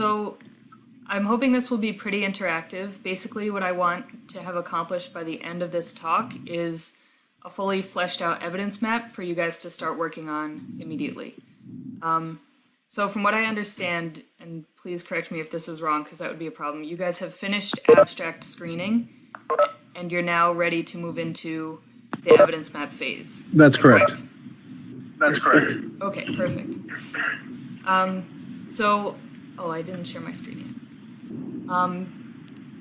So I'm hoping this will be pretty interactive. Basically, what I want to have accomplished by the end of this talk is a fully fleshed out evidence map for you guys to start working on immediately. So from what I understand, and please correct me if this is wrong because that would be a problem, you guys have finished abstract screening and you're now ready to move into the evidence map phase. That's correct. That's correct. Okay, perfect. I didn't share my screen yet.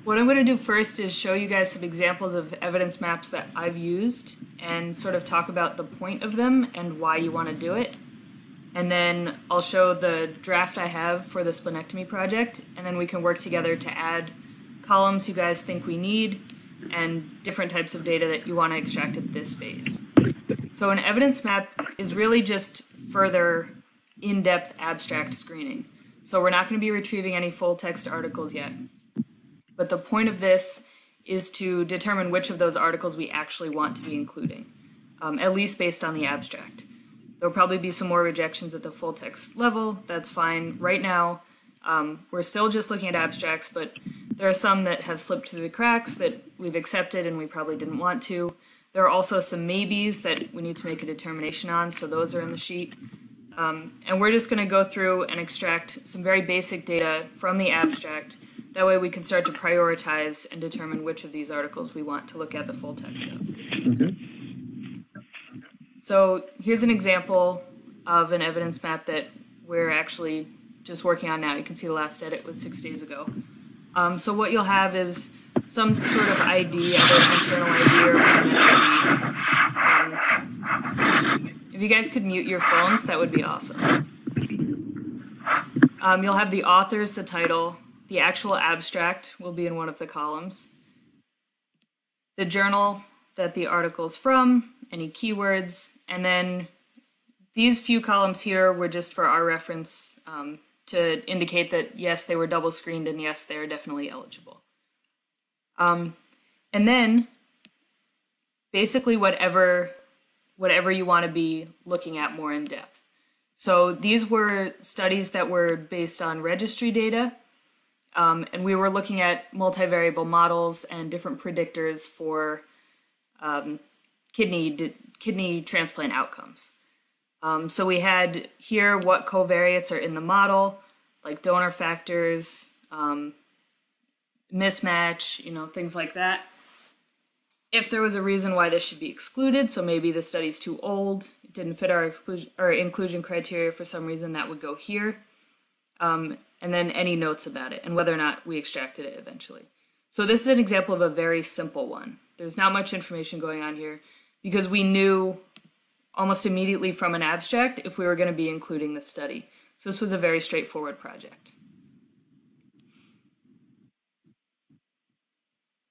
What I'm going to do first is show you guys some examples of evidence maps that I've used and sort of talk about the point of them and why you want to do it. And then I'll show the draft I have for the splenectomy project, and then we can work together to add columns you guys think we need and different types of data that you want to extract at this phase. So an evidence map is really just further in-depth abstract screening. So we're not going to be retrieving any full text articles yet. But the point of this is to determine which of those articles we actually want to be including, at least based on the abstract. There'll probably be some more rejections at the full text level. That's fine. Right now, we're still just looking at abstracts, but there are some that have slipped through the cracks that we've accepted and we probably didn't want to. There are also some maybes that we need to make a determination on, so those are in the sheet. And we're just going to go through and extract some very basic data from the abstract. That way we can start to prioritize and determine which of these articles we want to look at the full text of. Mm-hmm. So here's an example of an evidence map that we're actually just working on now. You can see the last edit was 6 days ago. So what you'll have is some sort of ID, either internal ID or permanent ID. If you guys could mute your phones, that would be awesome. You'll have the authors, the title, the actual abstract will be in one of the columns, the journal that the article's from, any keywords, and then these few columns here were just for our reference to indicate that yes, they were double screened and yes, they're definitely eligible. And then basically whatever you want to be looking at more in depth. So these were studies that were based on registry data, and we were looking at multivariable models and different predictors for kidney transplant outcomes. So we had here what covariates are in the model, like donor factors, mismatch, things like that. If there was a reason why this should be excluded, so maybe the study's too old, it didn't fit our inclusion criteria for some reason, that would go here. And then any notes about it and whether or not we extracted it eventually. So this is an example of a very simple one. There's not much information going on here because we knew almost immediately from an abstract if we were going to be including the study. So this was a very straightforward project.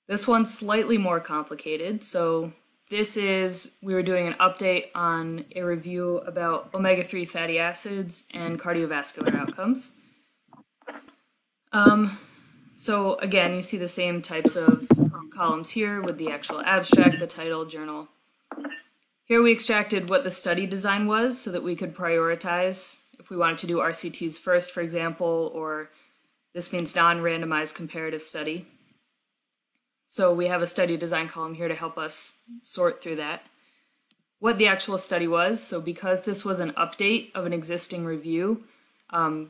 This one's slightly more complicated. So we were doing an update on a review about omega-3 fatty acids and cardiovascular outcomes. So again, you see the same types of columns here with the actual abstract, the title, journal. Here we extracted what the study design was so that we could prioritize if we wanted to do RCTs first, for example, or this means non-randomized comparative study. So we have a study design column here to help us sort through that. What the actual study was, so because this was an update of an existing review,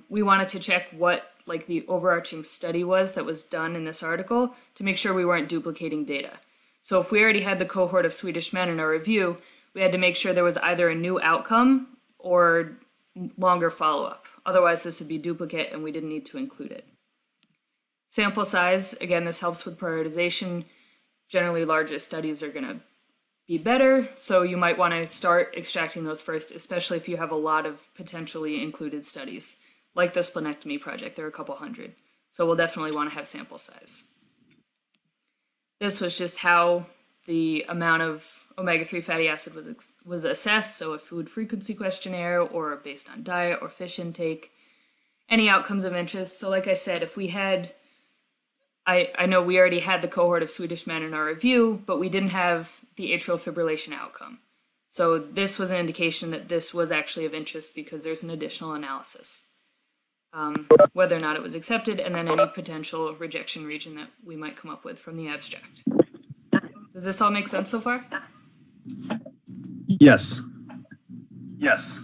we wanted to check what the overarching study was that was done in this article to make sure we weren't duplicating data. So if we already had the cohort of Swedish men in our review, we had to make sure there was either a new outcome or longer follow-up. Otherwise, this would be duplicate and we didn't need to include it. Sample size, again, this helps with prioritization. Generally, larger studies are going to be better, so you might want to start extracting those first, especially if you have a lot of potentially included studies. Like the splenectomy project, there are a couple hundred. So we'll definitely want to have sample size. This was just how the amount of omega-3 fatty acid was assessed, so a food frequency questionnaire or based on diet or fish intake. Any outcomes of interest. So like I said, if we had, I know we already had the cohort of Swedish men in our review, but we didn't have the atrial fibrillation outcome. So this was an indication that this was actually of interest because there's an additional analysis. whether or not it was accepted, and then any potential rejection region that we might come up with from the abstract. Does this all make sense so far? Yes. Yes.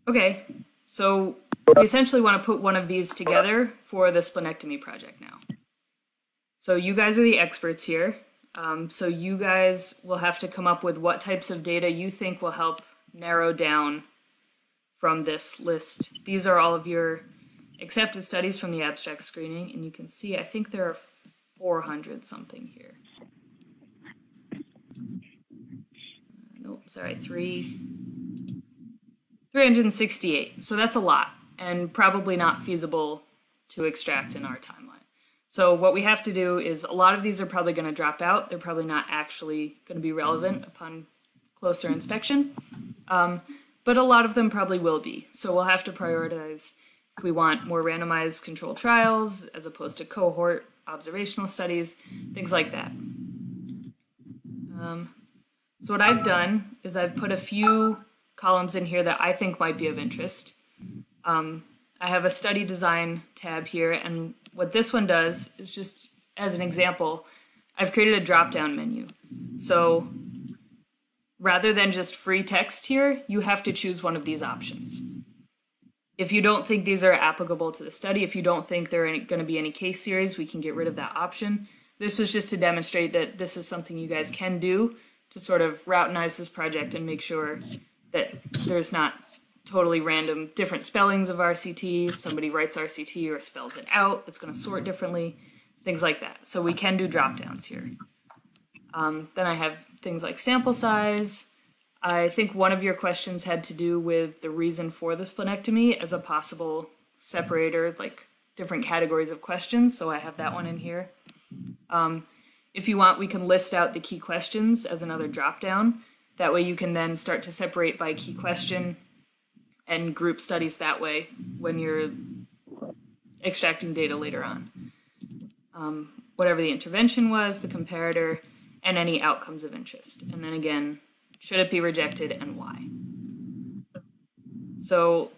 Okay, so we essentially want to put one of these together for the splenectomy project now. So you guys are the experts here. So you guys will have to come up with what types of data you think will help narrow down from this list. These are all of your accepted studies from the abstract screening, and you can see, I think there are 400 something here. Nope, sorry, 368. So that's a lot, and probably not feasible to extract in our timeline. So what we have to do is, a lot of these are probably going to drop out. They're probably not actually going to be relevant upon closer inspection. But a lot of them probably will be. So we'll have to prioritize if we want more randomized controlled trials as opposed to cohort observational studies, things like that. So what I've done is I've put a few columns in here that I think might be of interest. I have a study design tab here, and what this one does is, just as an example, I've created a drop-down menu. So rather than just free text here, you have to choose one of these options. If you don't think these are applicable to the study, if you don't think there are going to be any case series, we can get rid of that option. This was just to demonstrate that this is something you guys can do to sort of routinize this project and make sure that there's not totally random different spellings of RCT. If somebody writes RCT or spells it out, it's going to sort differently, things like that. So we can do drop downs here. Then I have things like sample size. I think one of your questions had to do with the reason for the splenectomy as a possible separator, like different categories of questions. So I have that one in here. If you want, we can list out the key questions as another drop down. That way you can then start to separate by key question and group studies that way when you're extracting data later on. Whatever the intervention was, the comparator, and any outcomes of interest. And then again, should it be rejected and why? So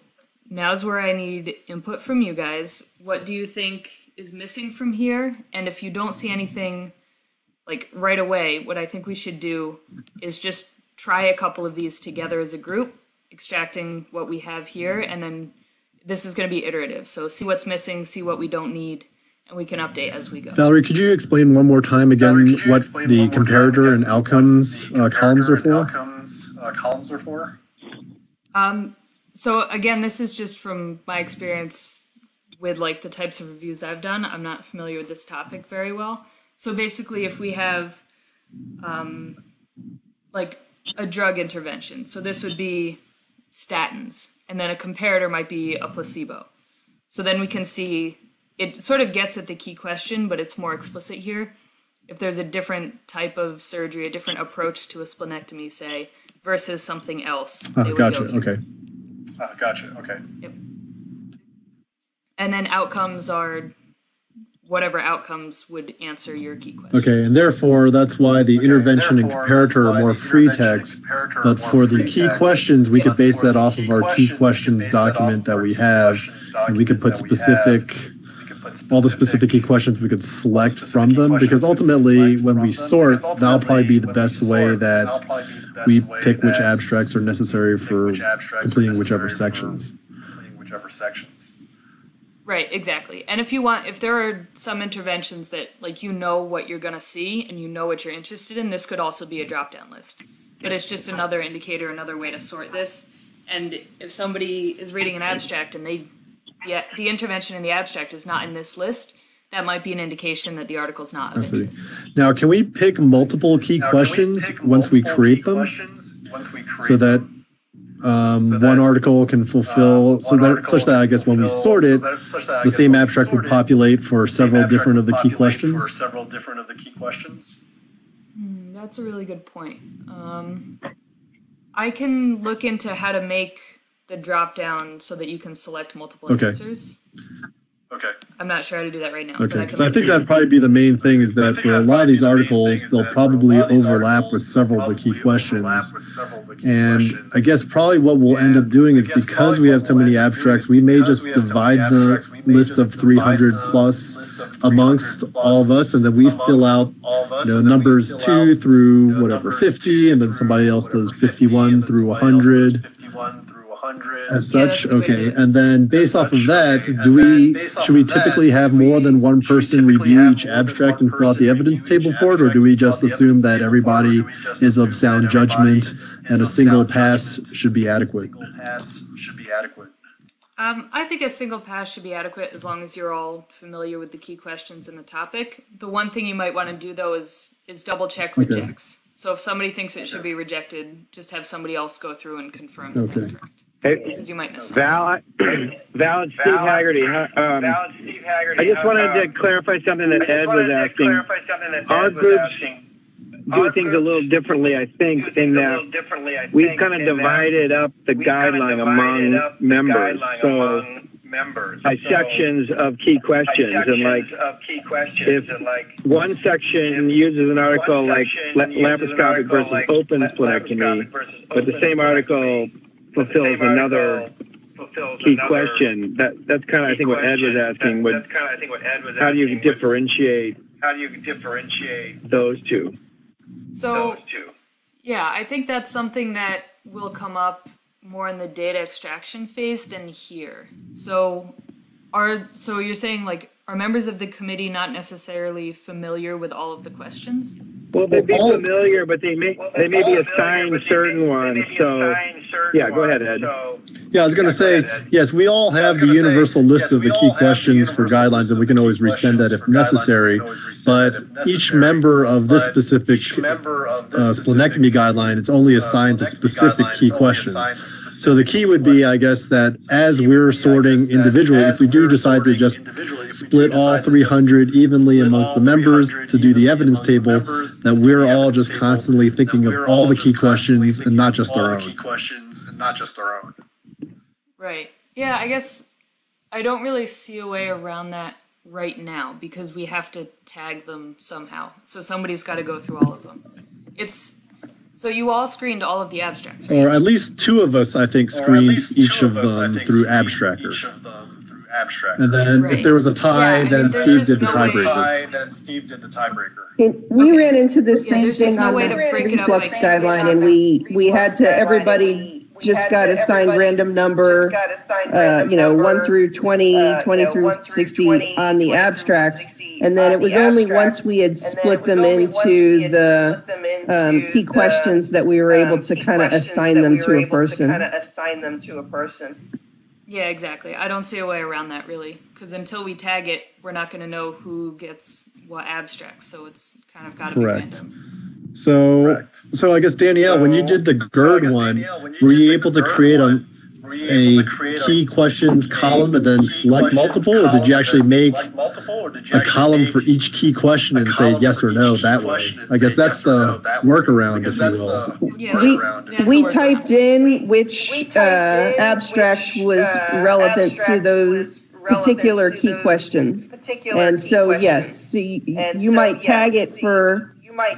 now's where I need input from you guys. What do you think is missing from here? And if you don't see anything like right away, what I think we should do is just try a couple of these together as a group, extracting what we have here, and then this is going to be iterative. So see what's missing, see what we don't need, and we can update as we go. Valerie, could you explain one more time again what the comparator and outcomes columns are for? So again, this is just from my experience with like the types of reviews I've done. I'm not familiar with this topic very well. So basically, if we have like a drug intervention, so this would be statins, and then a comparator might be a placebo. So then we can see, it sort of gets at the key question, but it's more explicit here. If there's a different type of surgery, a different approach to a splenectomy, say, versus something else. Gotcha, okay. Gotcha, okay. Yep. And then outcomes are whatever outcomes would answer your key question. Okay, and therefore, that's why the intervention and comparator are more free text, but for the key questions, we could base that off of our key questions document that we have, and we could put all the specific key questions we could select from them, because ultimately, when we sort, that'll probably be the best way that we pick which abstracts are necessary for completing whichever sections. Right, exactly. And if there are some interventions that, like, you know what you're going to see and you know what you're interested in, this could also be a drop-down list. But it's just another indicator, another way to sort this. And if somebody is reading an abstract and the intervention in the abstract is not in this list, that might be an indication that the article's not of interest. Now, can we pick multiple key questions once we create them? So that one article can fulfill, such that I guess when we sort it, the same abstract would populate for several different of the key questions? That's a really good point. I can look into how to make the drop down so that you can select multiple answers. Okay. I'm not sure how to do that right now. Okay, because I think that'd probably be the main thing is that for a lot of these articles, they'll probably overlap with several of the key questions. And I guess probably what we'll end up doing is because we have so many abstracts, we may just divide the list of 300 plus amongst all of us, and then we fill out numbers 2 through whatever 50, and then somebody else does 51 through 100. As such, okay, and then based off of that, should we typically have more than one person review each abstract and fill out the evidence table for it, or do we just assume that everybody is of sound judgment and a single pass should be adequate? I think a single pass should be adequate as long as you're all familiar with the key questions and the topic. The one thing you might want to do though is double check rejects. So if somebody thinks it should be rejected, just have somebody else go through and confirm that that's correct. Because you might miss something. Valid Steve Haggerty. I just wanted to clarify something that Ed was asking. Our groups do things a little differently, I think, in that we've kind of divided up the guideline among members. So by sections of key questions, and like if one section uses an article like laparoscopic versus open splenectomy, but the same article fulfills another key question. That's kind of I think what Ed was asking. How do you differentiate those two? So yeah, I think that's something that will come up more in the data extraction phase than here. So you're saying like are members of the committee not necessarily familiar with all of the questions? Well, they'd be familiar, but they may be assigned certain ones. So, yeah, go ahead, Ed. Yeah, I was going to say, yes, we all have the universal list of the key questions for guidelines, and we can always resend that if necessary. But each member of this specific splenectomy guideline, it's only assigned to specific key questions. So the key would be, I guess, that as we're sorting individually, if we do decide to just split all 300 evenly amongst the members to do the evidence table, that we're all just constantly thinking of all the key questions and not just our own. Right. Yeah, I guess I don't really see a way around that right now because we have to tag them somehow. So somebody's got to go through all of them. So you all screened all of the abstracts, right? Or at least two of us, I think, screened each of them through Abstractor. And then if there was a tie, then Steve did the tiebreaker. We ran into the same thing on the reflux guideline, and we had to, everybody just got assigned random number, 1 through 20, 20 through 60 on the abstracts. And then it was only once we had split them into the key questions that we were able to kind of assign them to a person. Yeah, exactly. I don't see a way around that really, because until we tag it, we're not going to know who gets what abstracts. So it's kind of got to be random. So I guess Danielle, when you did the GERD one, were you able to create a key questions column and then select multiple, or did you actually make a column for each key question and say yes or no that way? I guess that's the workaround, if you will. Yeah, we typed in which abstract was relevant to those particular key questions. And so, yes, so you might tag it for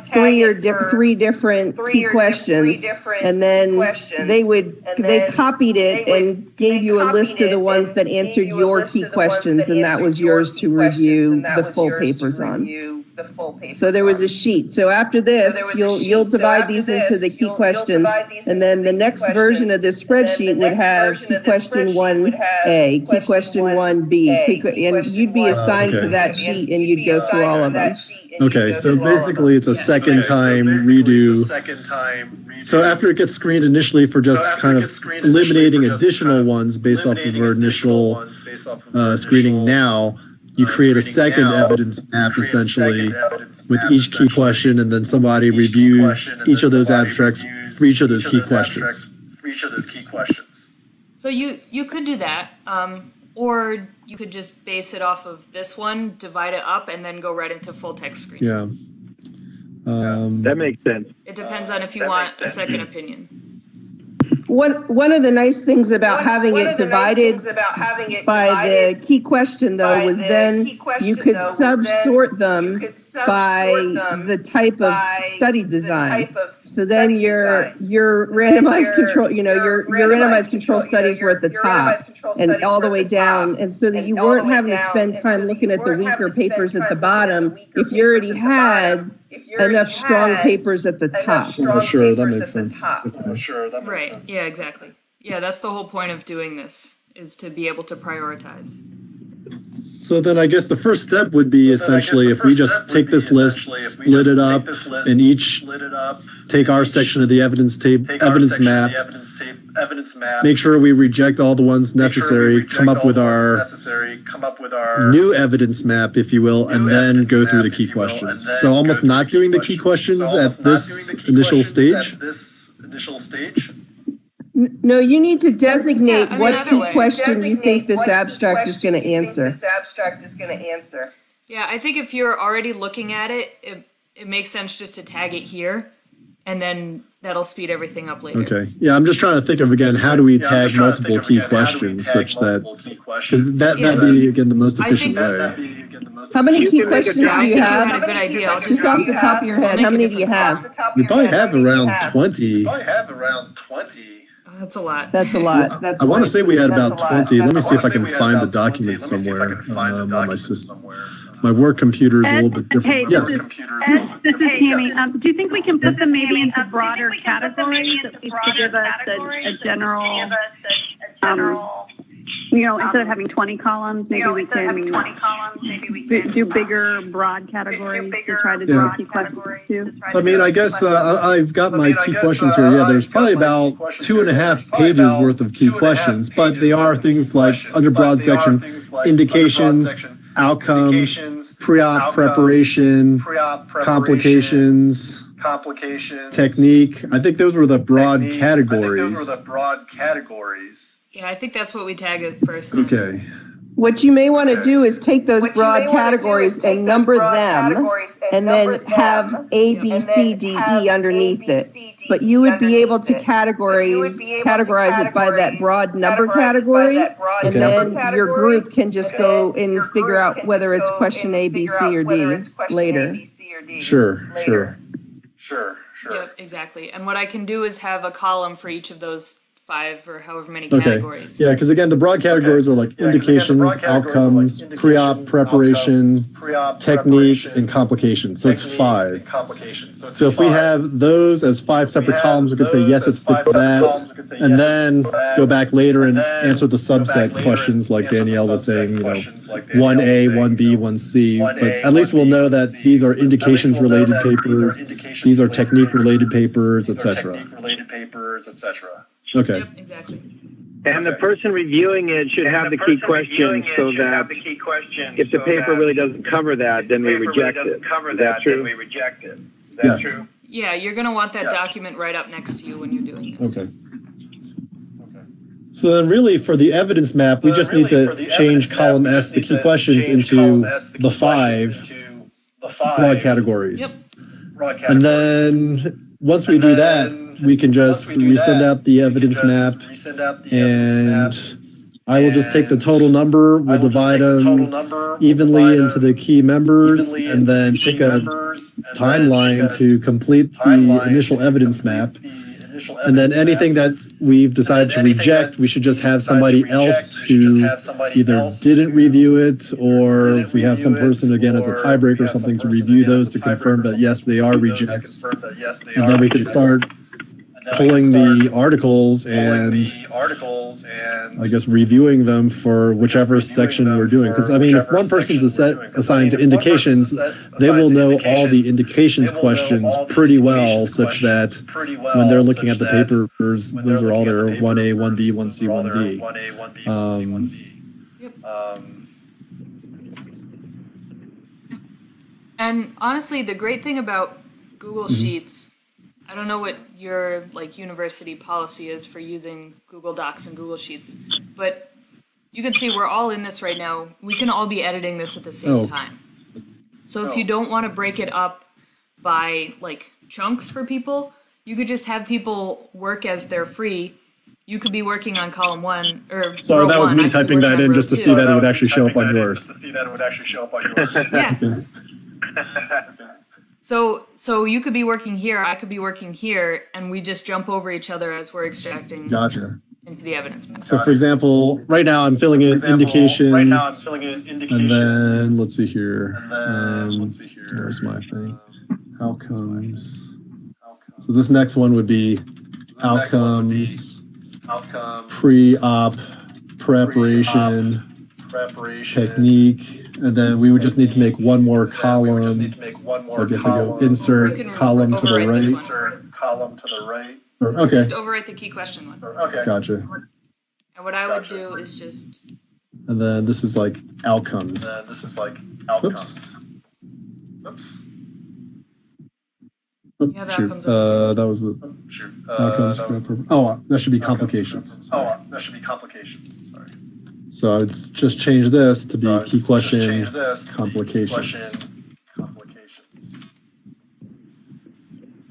three different key questions, and then they copied it and gave you a list of the ones that answered your key questions, and that was yours to review the full papers on. So there was a sheet. So after this, you'll divide these into the key questions, and then the next version of this spreadsheet would have key question 1A, key question 1B, and you'd be assigned to that sheet, and you'd go through all of them. Okay, so basically it's a second time redo. So after it gets screened initially for just kind of eliminating additional ones based off of our initial screening now, you create a second evidence map essentially with each key question, and then somebody reviews each of those abstracts for each of those key questions. So you could do that, or you could just base it off of this one, divide it up, and then go right into full text screen. Yeah. That makes sense. It depends on if you want a second opinion. One of the nice things about having it divided by the key question, though, was then you could sub-sort them by the type of study design. So then your randomized control, your randomized control studies were at the top and all the way down, and so that you weren't having to spend time looking at the weaker papers at the bottom if you already had enough strong papers at the top. Sure, that makes sense. Right, yeah, exactly. Yeah, that's the whole point of doing this, is to be able to prioritize. So then I guess the first step would be essentially if we just take this list, split it up, and each take our section of the evidence map, make sure we reject all the ones necessary, come up with our new evidence map, if you will, and then go through the key questions. So almost not doing the key questions at this initial stage? No, you need to designate what key question you think this abstract is going to answer. Yeah, I think if you're already looking at it, it makes sense just to tag it here, and then that'll speed everything up later. Okay. Yeah, I'm just trying to think of, again, how do we tag multiple key questions such that, because that'd be, again, the most efficient way. How many key questions do you have? I think you had a good idea. Just off the top of your head, how many do you have? We probably have around 20. That's a lot. That's a lot. I want to say we had about 20. Let me see if I can find the document somewhere on my system. My work computer is a little bit different. Hey, Yes. this is Tammy. Do you think we can put them maybe into broader categories, at least to give us a general, instead of having 20 columns, maybe we can do bigger, broad categories to try to do key questions too? So, I mean, I guess I've got my key questions here. Yeah, there's probably about 2.5 pages worth of key questions, but they are things like, under broad section, indications, outcomes, pre-op preparation, complications, technique. I think those were the broad categories. Yeah, I think that's what we tag it first. Then. Okay. What you may want to do is take those broad categories and number them, and then have A, B, C, D, E underneath it. But you would be able to categorize it by that broad number category, and then your group can just go and figure out whether it's question A, B, C, or D later. Sure. Yep, exactly. And what I can do is have a column for each of those 5 or however many categories. Yeah, because again, the broad categories are like indications, outcomes, pre-op preparation, technique, and complications. So it's 5. So if we have those as 5 separate columns, we could say, yes, it fits that, and then go back later and answer the subset questions like Danielle was saying, 1A, 1B, 1C. But at least we'll know that these are indications-related papers, these are technique-related papers, etc. Okay. Yep, exactly. And the person reviewing it should have the key questions so that if the paper really doesn't cover that, then we reject it. Is that true? Yes. Yeah, you're going to want that document right up next to you when you're doing this. Okay. So then really for the evidence map, we just need to change column S, the key questions, into the 5 broad categories. Yep. And then once we do that, we can just resend out the evidence map, and I will just take the total number, we'll divide them evenly into the key members, and then pick a timeline to complete the initial evidence map. And then anything that we've decided to reject, we should just have somebody else who either didn't review it, or if we have some person, again, as a tiebreaker or something, to review those to confirm that, yes, they are rejects. And then we can start pulling the articles and I guess reviewing them for whichever section we're doing. Because I mean, if one person's assigned to indications, they will know all the indications questions pretty well, such that when they're looking at the papers, those are all their 1A, 1B, 1C, 1D. And honestly, the great thing about Google Sheets, I don't know what your university policy is for using Google Docs and Google Sheets, but you can see we're all in this right now. We can all be editing this at the same time. So if you don't want to break it up by chunks for people, you could just have people work as they're free you could be working on column 1 or Sorry, row that was 1, me I could be typing that working on in row just to 2. see that it would actually show up on yours. Yeah. Okay. So you could be working here, I could be working here, and we just jump over each other as we're extracting Gotcha. into the evidence map. So, for example, right now I'm filling in indications. And then let's see here. Where's my thing? Outcomes. So this next one would be outcomes, pre-op, preparation, technique, and then we would just need to make one more column. So I guess I go insert column to the right. Okay. Just overwrite the key question one. Gotcha. And what I would do is just... And then this is like outcomes. Oops. Oh, Yeah, shoot. outcomes over That was the outcomes. Oh, that should be complications. Sorry. Sorry. So I would just change this to be key question complications.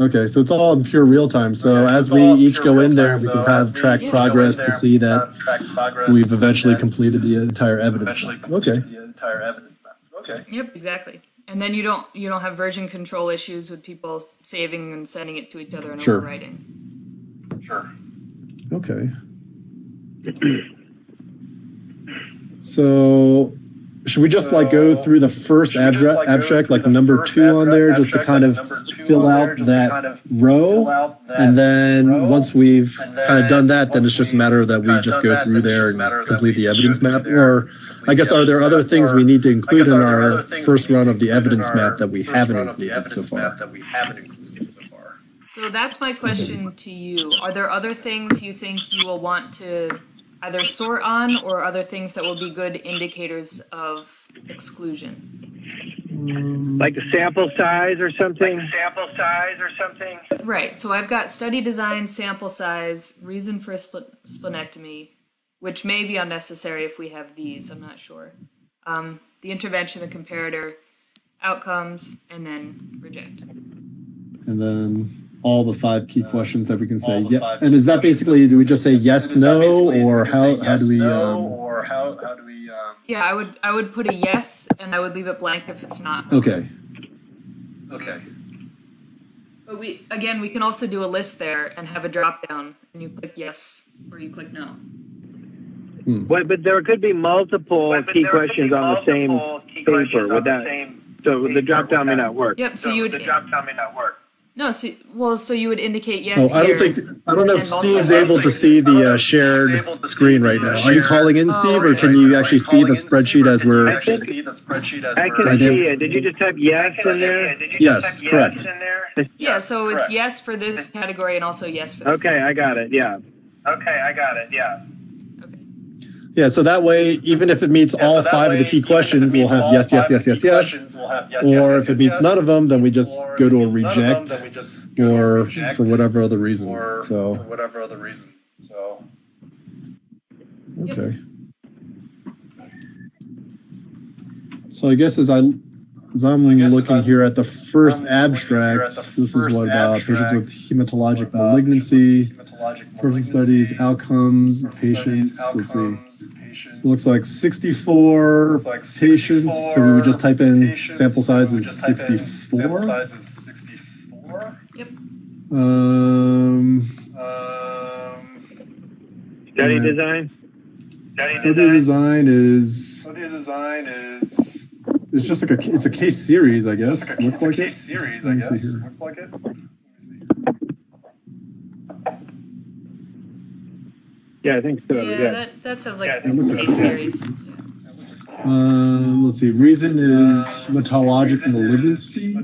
Okay, so it's all in pure real time. So as we each go in there, we can kind of track progress to see that we've eventually completed the entire evidence map. Okay. Yep, exactly. And then you don't have version control issues with people saving and sending it to each other and Sure. overwriting. Sure. Okay. So should we just like go through the first abstract, like number 2 on there, just to kind of fill out that row? And then once we've kind of done that, then it's just a matter that we just go through there and complete the evidence map? Or I guess, are there other things we need to include in our first run of the evidence map that we haven't included so far? So that's my question to you. Are there other things you think you will want to either sort on, or other things that will be good indicators of exclusion? Like a sample size or something? Right, so I've got study design, sample size, reason for a splenectomy, which may be unnecessary if we have these, I'm not sure. The intervention, the comparator, outcomes, and then reject. And then all the 5 key questions that we can say. Yeah. And is that basically, do we just say yes, no, or how do we... Yeah, I would put a yes, and I would leave it blank if it's not. Okay. But we can also do a list there and have a drop down, and you click yes or you click no. But there could be multiple key questions on the same paper. Would that? So the drop down may not work. Yep. So you would. No, so you would indicate yes. Oh, I don't know if Steve's able to see the shared screen right now. Are you calling in, Steve, or can you actually see the spreadsheet as we're? I can see it. Did you just type yes in there? Yes, correct. Yeah, so it's yes for this category and also yes for this. Okay, I got it. Yeah. Okay. Yeah, so that way, even if it meets all 5 of the key questions, we'll have yes. Or if it meets none of them, then we just go to a reject, or for whatever other reason. So. Okay. So I guess as I'm looking here at the first abstract, this is what about patients with hematologic malignancy, person studies, outcomes, patients. Let's see. It looks like 64 patients. So we would just type in sample size is 64. Yep. Study design. Study design is. It's just like it's a case series, I guess. Looks like it. Let me see here. Yeah, I think so. Yeah, that sounds like a case series. Let's see. Reason is hematologic malignancy.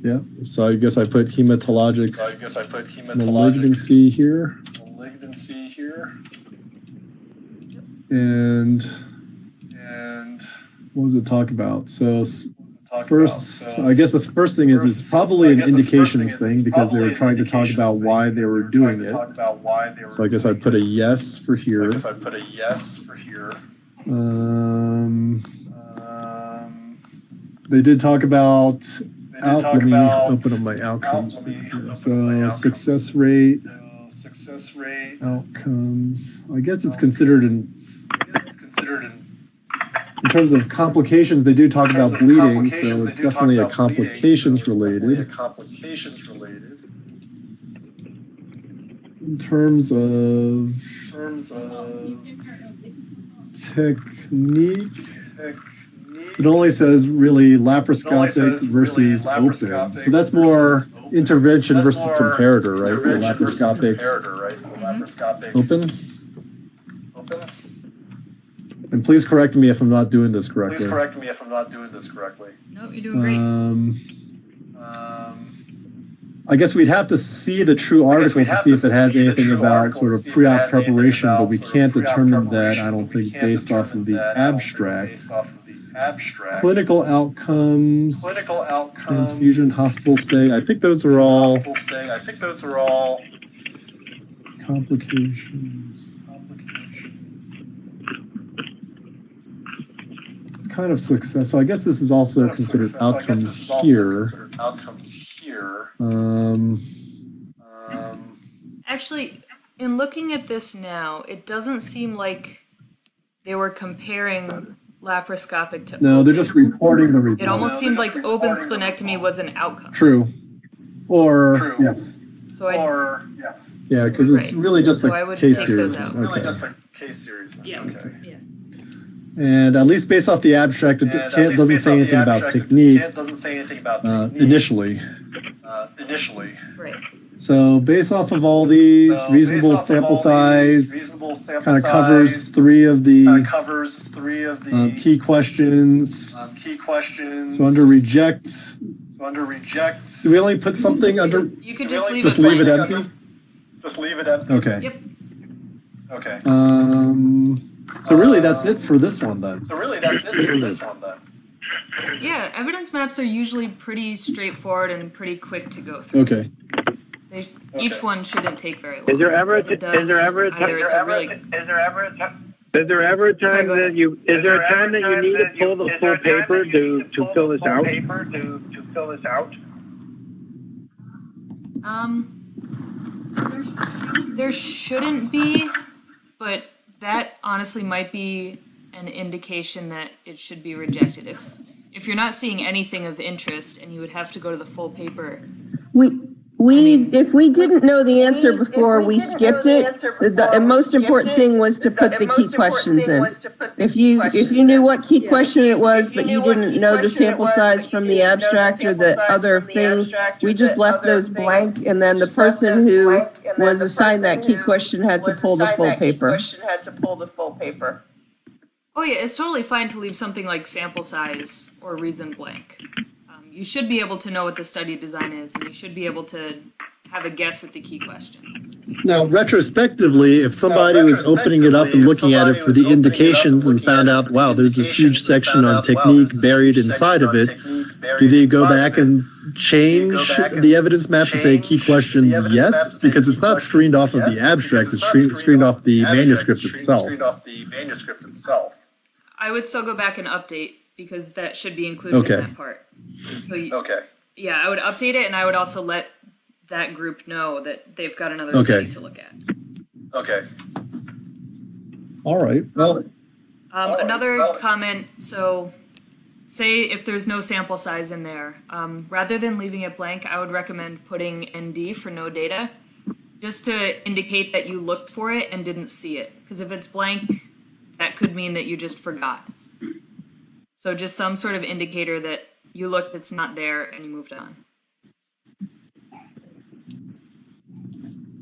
Yeah. So I guess I put hematologic malignancy here. And what was it talk about? So first, I guess the first thing is it's probably an indications thing because they were trying to talk about why they were doing it. So I guess I'd put a yes for here. They did talk about let me open up my outcomes. So success rate, outcomes. I guess it's considered in terms of complications. They do talk about bleeding, so it's definitely a complications related. In terms of technique, it only says really laparoscopic versus open. So that's more intervention versus comparator, right? So laparoscopic, open. And please correct me if I'm not doing this correctly. No, you're doing great. I guess we'd have to see the true article to see if it has anything about sort of pre-op preparation, but we can't determine that, I don't think, based off of the abstract. Clinical outcomes, transfusion, hospital stay. I think those are all complications. It's kind of success. So I guess this is also considered outcomes here. Actually, in looking at this now, it doesn't seem like they were comparing laparoscopic to no, they're just reporting the results. It almost seemed like open splenectomy was an outcome. True. Or, yes. So yes. Yeah, because it's really just so a case series. It's really just a case series. Yeah. Okay. Yeah. And at least based off the abstract, it doesn't say anything about technique initially. Right. So based off of all these, reasonable sample size kind of covers three of the key questions. So under reject, do we only put something under? You could just leave it empty. Okay. Yep. Okay. So really, that's it for this one then. Yeah, evidence maps are usually pretty straightforward and pretty quick to go through. Okay. Each one shouldn't take very long. Is there ever a time that you need to pull the full paper to fill this out? There shouldn't be, but that honestly might be an indication that it should be rejected. If you're not seeing anything of interest and you would have to go to the full paper. If we didn't know the answer before we skipped it, the most important thing was to put the key questions in. If you knew what key question it was, but you didn't know the sample size from the abstract or the other things, we just left those blank, and then the person who was assigned that key question had to pull the full paper. Oh yeah, it's totally fine to leave something like sample size or reason blank. You should be able to know what the study design is, and you should be able to have a guess at the key questions. Now, retrospectively, if somebody was opening it up and looking at it for the indications and found out, wow, there's this huge section on technique buried inside of it, do they go back and change the evidence map to say key questions yes? Because it's not screened off of the abstract, it's screened off the manuscript itself. I would still go back and update, because that should be included in that part. So yeah, I would update it, and I would also let that group know that they've got another study to look at. Okay. All right. Well. Another comment. So, say if there's no sample size in there, rather than leaving it blank, I would recommend putting ND for no data, just to indicate that you looked for it and didn't see it. Because if it's blank, that could mean that you just forgot. So just some sort of indicator that you looked, it's not there, and you moved on.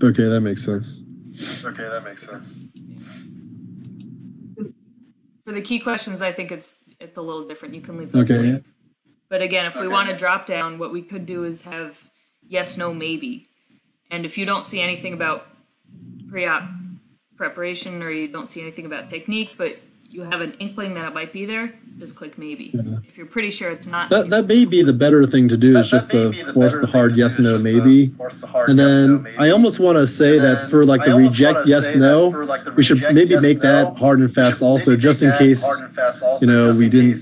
Okay, that makes sense. For the key questions, I think it's a little different. You can leave those blank. But again, if we want to drop down, what we could do is have yes, no, maybe. And if you don't see anything about pre-op preparation, or you don't see anything about technique, but you have an inkling that it might be there, just click maybe. Yeah. If you're pretty sure it's not. That may be the better thing to do, is just to force the hard yes, no, maybe. And then I almost want to say that for like the reject yes, no, we should maybe make that hard and fast also, just in case, we didn't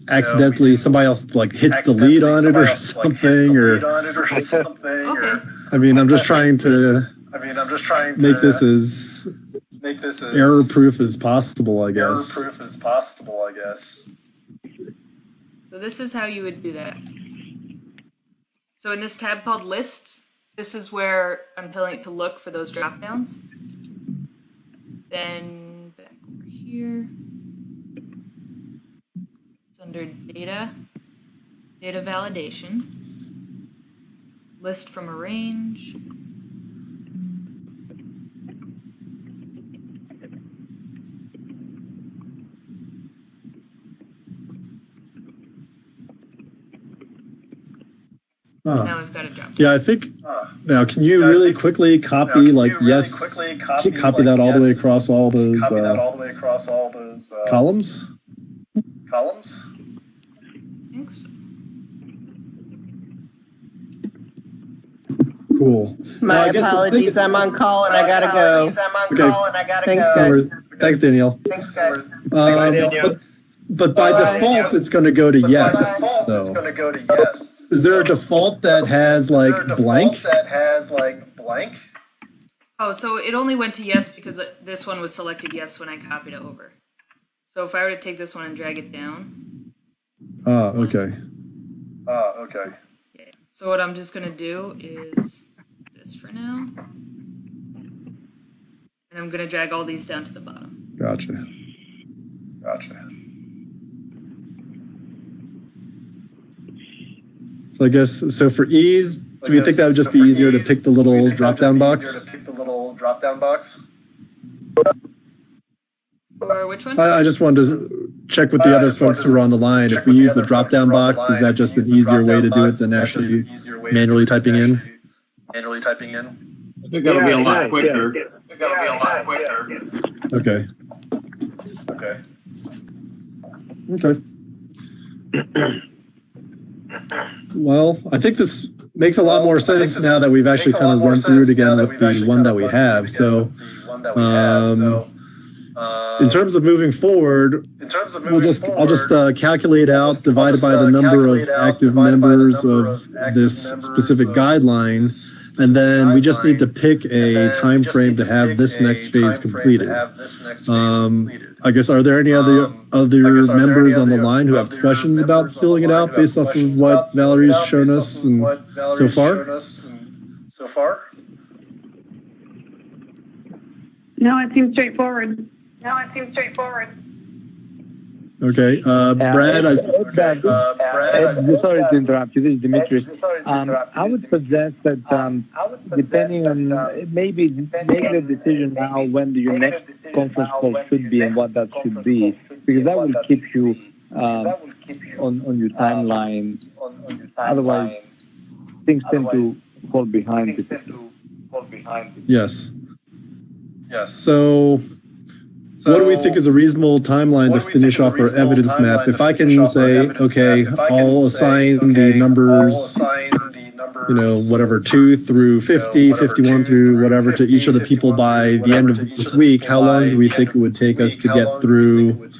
accidentally somebody else like hits delete on it or something, or Okay. I mean, I'm just trying to make this as error-proof as possible, I guess. So this is how you would do that. So in this tab called Lists, this is where I'm telling it to look for those drop-downs. Then back over here, it's under Data, Data Validation, List from a Range. Now we've got a drop down. Yeah, I think. Now, can you really quickly copy copy that all the way across all those columns? I think so. Cool. My apologies, I'm on call and I gotta go. Okay. Thanks, guys. Thanks, Danielle. But by default, it's going to go to yes, though. Is there a default that has like blank? Oh, so it only went to yes because this one was selected yes when I copied it over. So if I were to take this one and drag it down. Okay. Yeah. So what I'm just going to do is this for now. And I'm going to drag all these down to the bottom. Gotcha. So I guess, so for ease, do we think that would just be easier to pick the little drop-down box? For which one? I just wanted to check with the other folks who are on the line. If we use the drop-down box, is that just an easier way to do it than actually manually typing in? I think that'll be a lot quicker. Okay. Well, I think this makes a lot more sense now that we've actually kind of run through it again with the one that we have. So, in terms of moving forward, I'll just calculate out, divided by the number of active members of this specific guideline, and then we just need to pick a time frame to have this next phase completed. I guess, are there any other members on the line who have questions about filling it out based off of what Valerie's shown us and so far? No, it seems straightforward. Okay, Brad, sorry to interrupt you. This is Dimitri. I would suggest that depending on maybe make the decision now when your next conference call should be and what that should be, because that will keep you on your timeline. Otherwise, things tend to fall behind. Yes. So, what do we think is a reasonable timeline to finish off our evidence map? If I can say, okay, I'll assign the numbers, whatever, 2 through 50, 51 through whatever to each of the people by the end of this week, how long do we think it would take us to get through?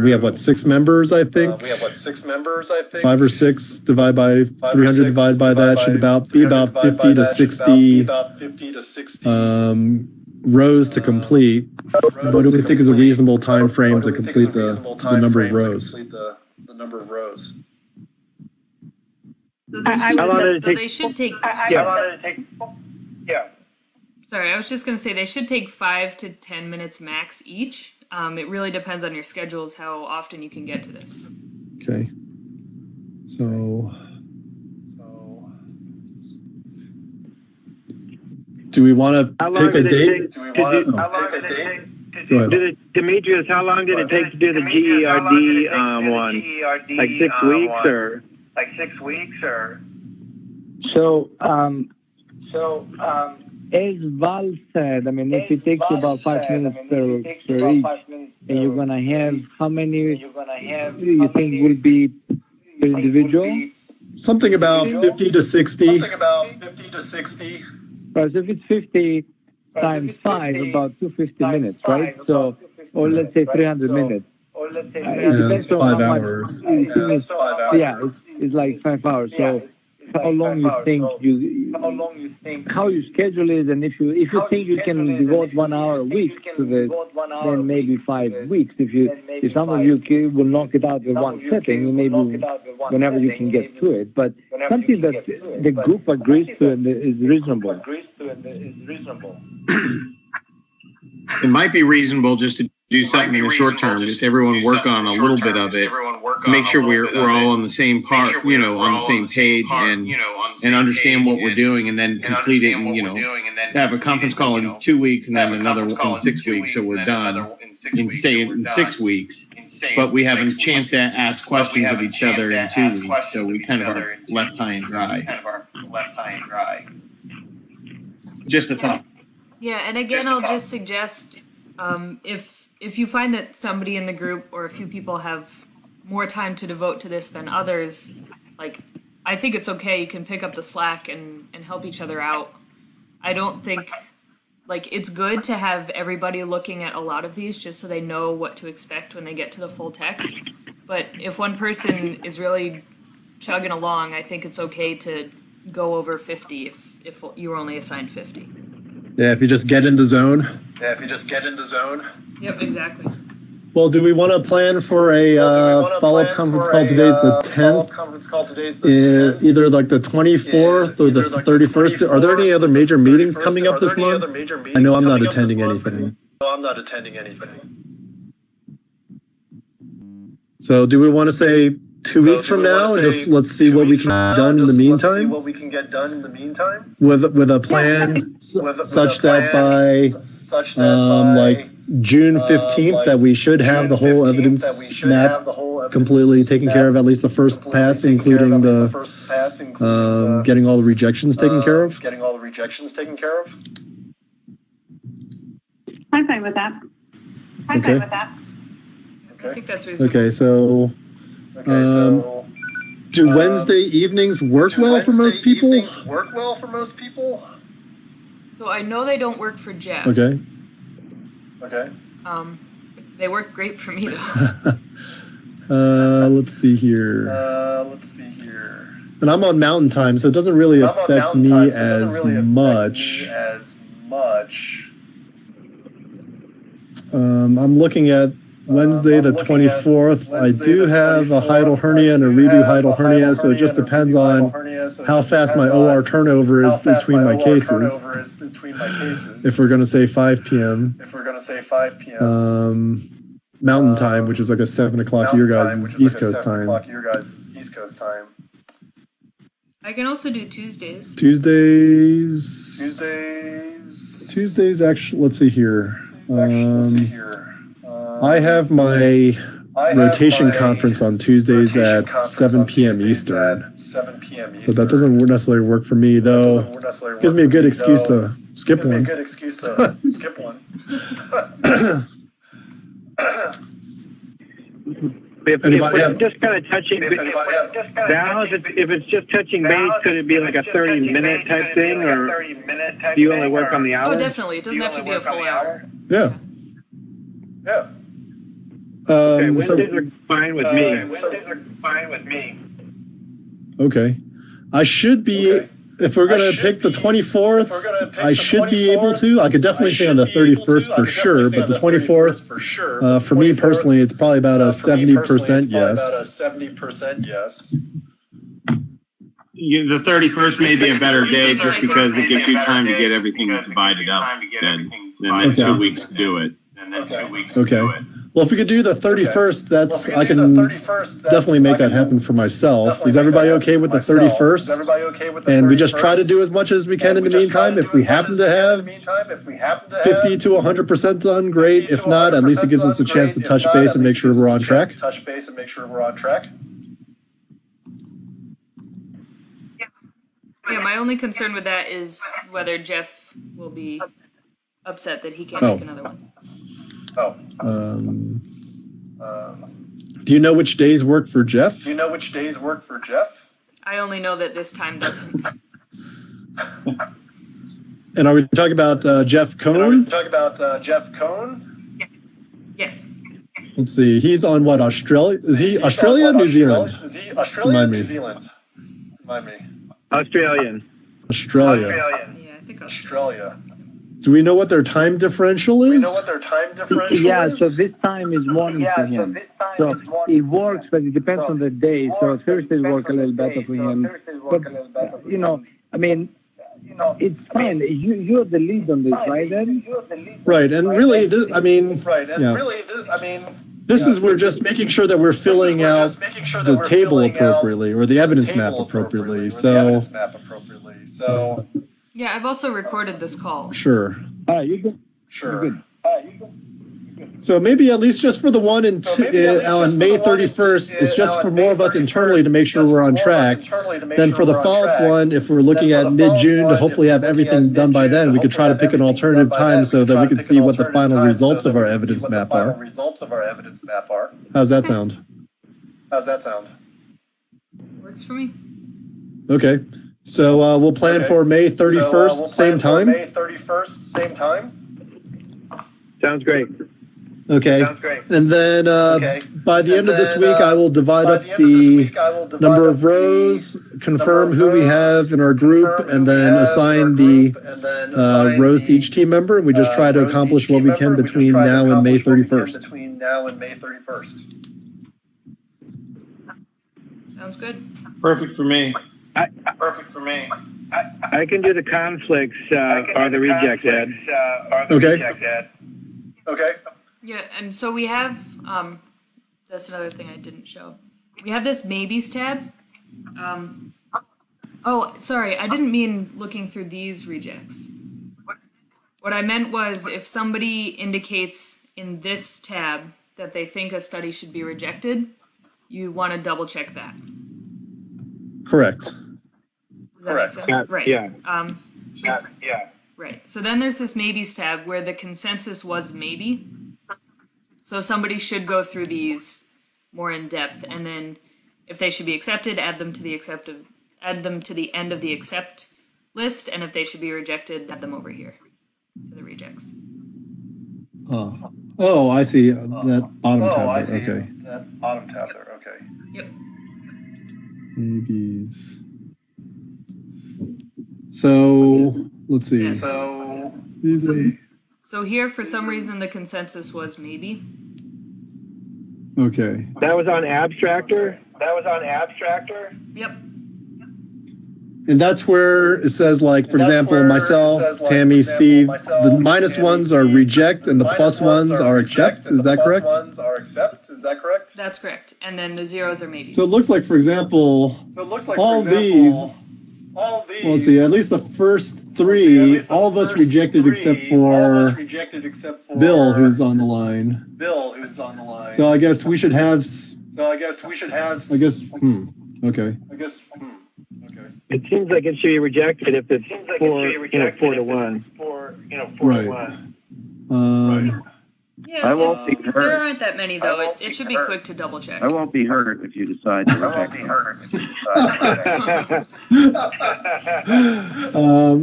We have, 6 members, I think? 5 or 6, divide by 300, divide by that, should be about 50 to 60 rows to complete. What do we think is a reasonable time frame to complete the number of rows? So they should take. Sorry, I was just going to say they should take 5 to 10 minutes max each. It really depends on your schedules how often you can get to this. Okay. So do we want to pick a date? Go ahead. Demetrius, how long did it take to do the GERD one? Like 6 weeks or? So, as Val said, if it takes you about 5 minutes per each, and you're going to have, how many do you think will be per individual? Something about 50 to 60. Right, so if it's 50 times 5, about 250 minutes, right? So, or let's say 300 minutes. depends on 5 how hours. much. Yeah, it's like 5 hours. So how long how you schedule it, and if you think you can devote 1 hour a week to this, then maybe 5 weeks. If some of you will knock it out with one setting, maybe whenever you can get to it. But something that the group agrees to and is reasonable. It might be reasonable just to do something in the short term, just everyone work on a little bit of it, make sure we're all on the same part, on the same page, and understand what we're doing, and then complete it, and have a conference call in 2 weeks, and then another in 6 weeks, so we're done in 6 weeks. But we have a chance to ask questions of each other in 2 weeks, so we kind of are left high and dry. Just a thought. Yeah, and again, I'll just suggest if you find that somebody in the group or a few people have more time to devote to this than others, I think it's okay. You can pick up the slack and help each other out. I don't think, it's good to have everybody looking at a lot of these just so they know what to expect when they get to the full text. But if one person is really chugging along, I think it's okay to go over 50 if you were only assigned 50. Yeah, if you just get in the zone. Yep, exactly. Well, do we want to plan for a follow-up conference call? Today's the 10th. Either the 24th or the 31st. Are there any other major meetings coming up this month? I know I'm not attending anything. So do we want to say 2 weeks from now? Just let's see what we can get done in the meantime. With a plan such that by June 15th that we should have the whole evidence map completely taken care of, at least the first pass, including the getting all the rejections taken care of. I'm fine with that. Okay. I think that's reasonable. Okay, so do Wednesday evenings work well for most people? So I know they don't work for Jeff. Okay. They work great for me though. Let's see here. And I'm on Mountain Time, so it doesn't really affect me as much. I'm looking at Wednesday the 24th. I do have a hiatal hernia and a redo hiatal hernia, so it just depends on how fast my OR turnover is between my cases. If we're going to say 5 p.m. Mountain Time, which is like a 7 o'clock your guys' East Coast time. I can also do Tuesdays. Tuesdays, actually, let's see here. I have my rotation conference on Tuesdays at 7 p.m. Eastern. So that doesn't necessarily work for me, though. It gives me a good excuse to skip one. If it's just kind of touching, if it's just touching base, could it be like a 30-minute type thing, or do you only work on the hour? Oh, definitely. It doesn't have to be a full hour. Yeah. Okay, Wednesdays are fine with me. Okay. I should be, if we're going to pick the 24th, I should be able to. I could definitely say on the 31st for sure, but the 24th, for me personally, it's probably about a 70% yes. The 31st may be a better day just because it gives you time to get everything divided up and then 2 weeks to do it. Okay. Well, if we could do the 31st, I can definitely make that happen for myself. Is everybody okay with the 31st? And we just try to do as much as we can in the meantime. If we happen to have 50 to 100% done, great. If not, at least it gives us a chance to touch base and make sure we're on track. Yeah, my only concern with that is whether Jeff will be upset that he can't make another one. Do you know which days work for Jeff? I only know that this time doesn't. And are we talking about Jeff Cohn? Yes. Let's see. He's on what? Australia? Is he Australia or New Zealand? Is he Australia or New Zealand? Remind me. Australian. Australia. Yeah, I think Australia. Do we know what their time differential is? Do we know what their time differential is? So this time is morning for him. So it works, but it depends on the day. So Thursdays work a little better for him. But, you know, I mean, it's fine. You're the lead on this, right, Ed? Right, and really, I mean, this is, we're just making sure that we're filling out the table appropriately, or the evidence map appropriately. So, Yeah, I've also recorded this call. sure. All right, you're good. Sure. You're good. So maybe at least just for the one on May 31st, it's just for more of us internally to make sure we're on track. Then for the follow-up one, if we're looking at mid-June to hopefully have everything done by then, we could try to pick an alternative time so that we can see what the final results of our evidence map are. How's that sound? Works for me. Okay. So we'll plan for May 31st, same time? May 31st, same time? Sounds great. Okay. And then by the end of this week, I will divide up the number of rows, confirm who we have in our group, and then assign the rows to each team member. And we just try to accomplish what we can between now and May 31st. Sounds good. Perfect for me. I can do the conflicts or the rejects, Ed. Okay. Yeah, and so we have, that's another thing I didn't show. We have this maybes tab. Oh, sorry, I didn't mean looking through these rejects. What I meant was if somebody indicates in this tab that they think a study should be rejected, you want to double check that. Correct. Does that make sense? Right. Yeah. Right. So then there's this maybes tab where the consensus was maybe. So somebody should go through these more in depth, and then if they should be accepted, add them to the end of the accept list, and if they should be rejected, add them over here to the rejects. Oh, I see that bottom tab there. Okay. That bottom tab there. Okay. Yep. Maybes. So let's see. Yeah, So here, for some reason, the consensus was maybe. okay. That was on Abstractor? Yep. And that's where it says, like, for example, myself, Tammy, Steve, the minus ones are reject and the plus ones are accept. Is that correct? That's correct. And then the zeros are maybes. So it looks like, for example, all these, well, let's see, at least the first three, all of us rejected except for Bill, who's on the line. So I guess we should have, okay. It seems like it should be rejected if it's 4 to 1. Right. Yeah, I won't be hurt. there aren't that many, though. It should be quick to double check. I won't be hurt if you decide to reject me.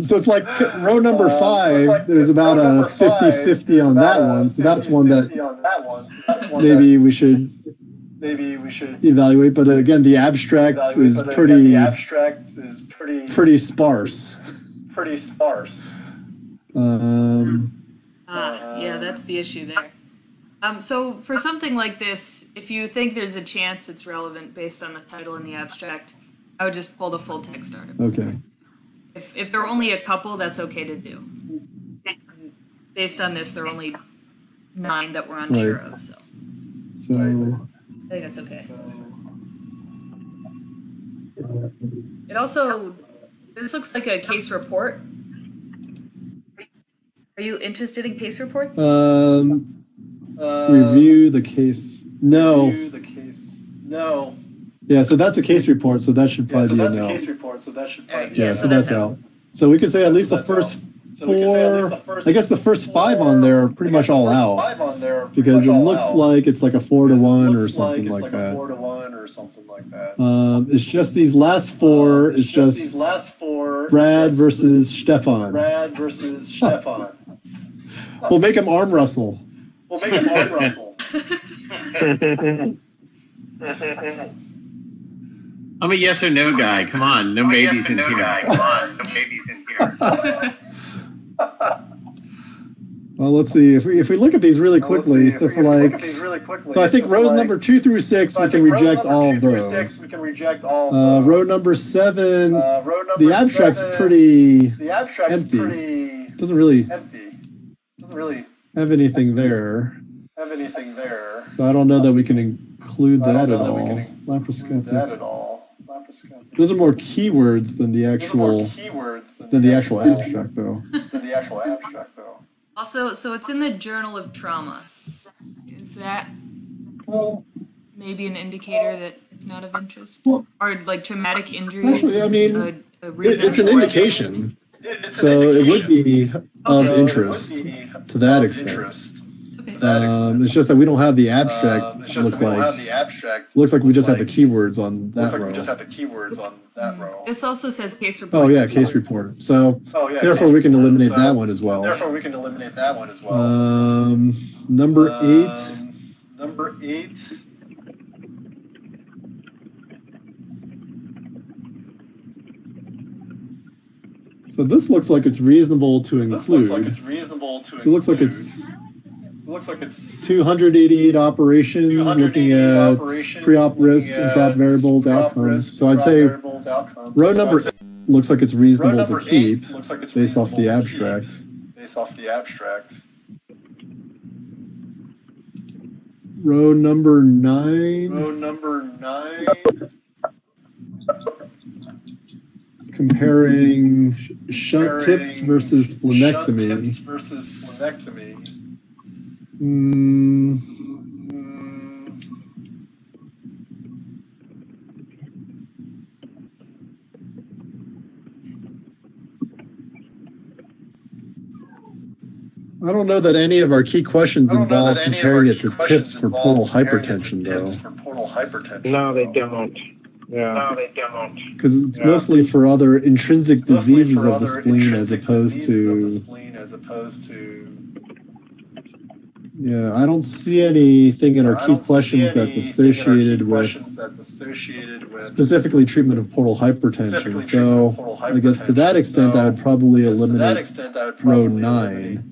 So it's like row number 5, there's about a 50-50 on that one. So that's one that maybe we should evaluate. But again, the abstract is pretty sparse. Yeah, that's the issue there. So for something like this, if you think there's a chance it's relevant based on the title and the abstract, I would just pull the full text article. Okay. If there are only a couple, that's okay to do. Based on this, there are only 9 that we're unsure of, so So I think that's okay. It also, this looks like a case report. Are you interested in case reports? review the case. No. Yeah, so that's a case report, so that should probably be a no. Yeah, so that's out. So we could say at least the first 4, I guess the first 5 on there are pretty much all out. Because it looks like it's like a 4 to 1 or something like that. It's just these last 4, it's just Brad versus Stefan. We'll make him arm wrestle. I'm a yes or no guy. Come on, no maybes in here. Well, let's see if we look at these really quickly. So for like, so I think rows number 2 through 6 we can reject all of those. Row number 7, the abstract's pretty empty. Doesn't really have anything there. So I don't know that we can include that at all. Laparoscopic. Those are more keywords than the actual abstract, though. Also, so it's in the Journal of Trauma. Is that maybe an indicator that it's not of interest? Or like traumatic injuries? Actually, I mean, it's an indication. So it would be of interest to that extent. It's just that we don't have the abstract. Looks like we just have the keywords on that row. This also says case report. Oh yeah, case report. So therefore we can eliminate that one as well. Number 8. So this looks like it's reasonable to include. So it looks like it's 288 operations, looking at pre-op risk, intra-op variables, outcomes. So I'd say row number 8 looks like it's reasonable to keep based off the abstract. Row number 9. It's comparing shunt tips versus splenectomy. I don't know that any of our key questions involve comparing it to tips for portal hypertension, though. No, they don't. Yeah. Because it's mostly for other intrinsic diseases of the spleen as opposed to. Yeah, I don't see anything in our key questions that's associated with specifically treatment of portal hypertension. So I guess to that extent, I would probably eliminate row 9.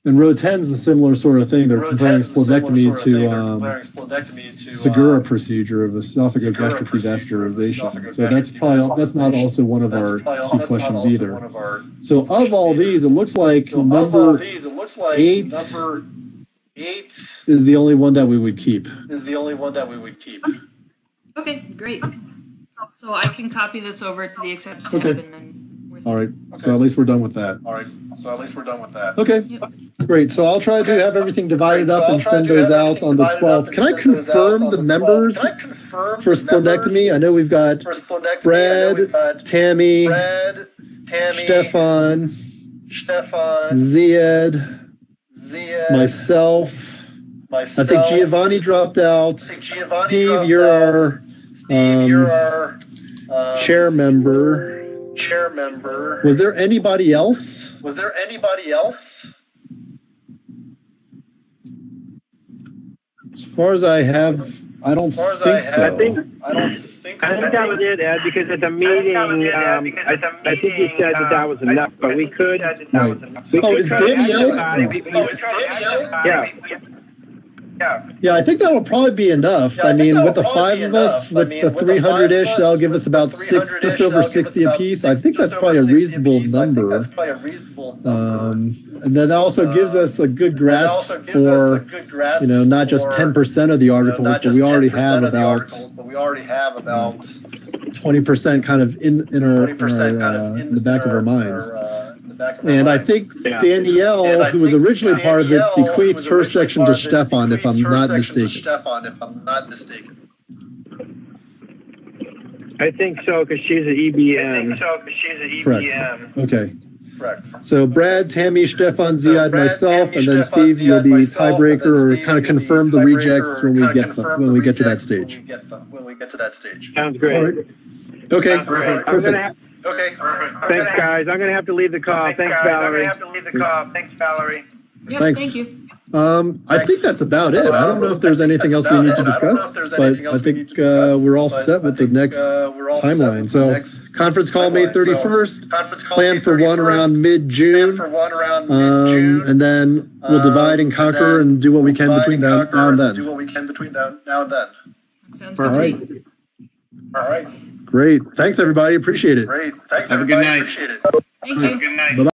And row 10 is a similar sort of thing. They're comparing splenectomy to Segura procedure of esophagogastric revascularization. So that's not also one of our key questions either. So of all these, it looks like number 8 is the only one that we would keep. Okay, great. So I can copy this over to the accept tab and then all right. So at least we're done with that. Okay. Yep. Great. So I'll try to have everything divided up and send those out on the 12th. Can I confirm the members for splenectomy? I know we've got Brad, Tammy, Stefan, Ziad, myself. I think Giovanni dropped out. Steve, you're our chair member. Was there anybody else? As far as I have, I don't think so. I think that was it, Ed, because at the meeting, I think you said that was enough, but we could. Is Danielle? Yeah, I think that will probably be enough. I mean, with the 5 of us, with the 300-ish, that'll give us about just over 60 apiece. I think that's probably a reasonable number. And then that also gives us a good grasp for, not just 10% of the articles, but we already have about 20% kind of in the back of our minds. And I think Danielle, who was originally part of it, bequeaths her section to Stefan, if I'm not mistaken. I think so, because she's an EBM. Correct. Okay. So Brad, Tammy, Stefan, Ziad, myself, and then Steve, you'll be tiebreaker or kind of confirm the rejects when we get to that stage. Sounds great. All right. Okay. Perfect. Okay, perfect. Thanks, guys. I'm going to have to leave the call. Thanks, Valerie. Yep, Thanks. thank you. I think that's about it. I don't know if there's anything else we need to discuss, but I think we're all set with the next timeline. So conference call May 31st, plan for one around mid-June, and then we'll divide and conquer and do what we can between now and then. Sounds All good. right. to me. All right. Great. Thanks, everybody. Appreciate it. Great. Thanks, Have a good everybody. night. Appreciate it. Thank you. Good night. Bye-bye.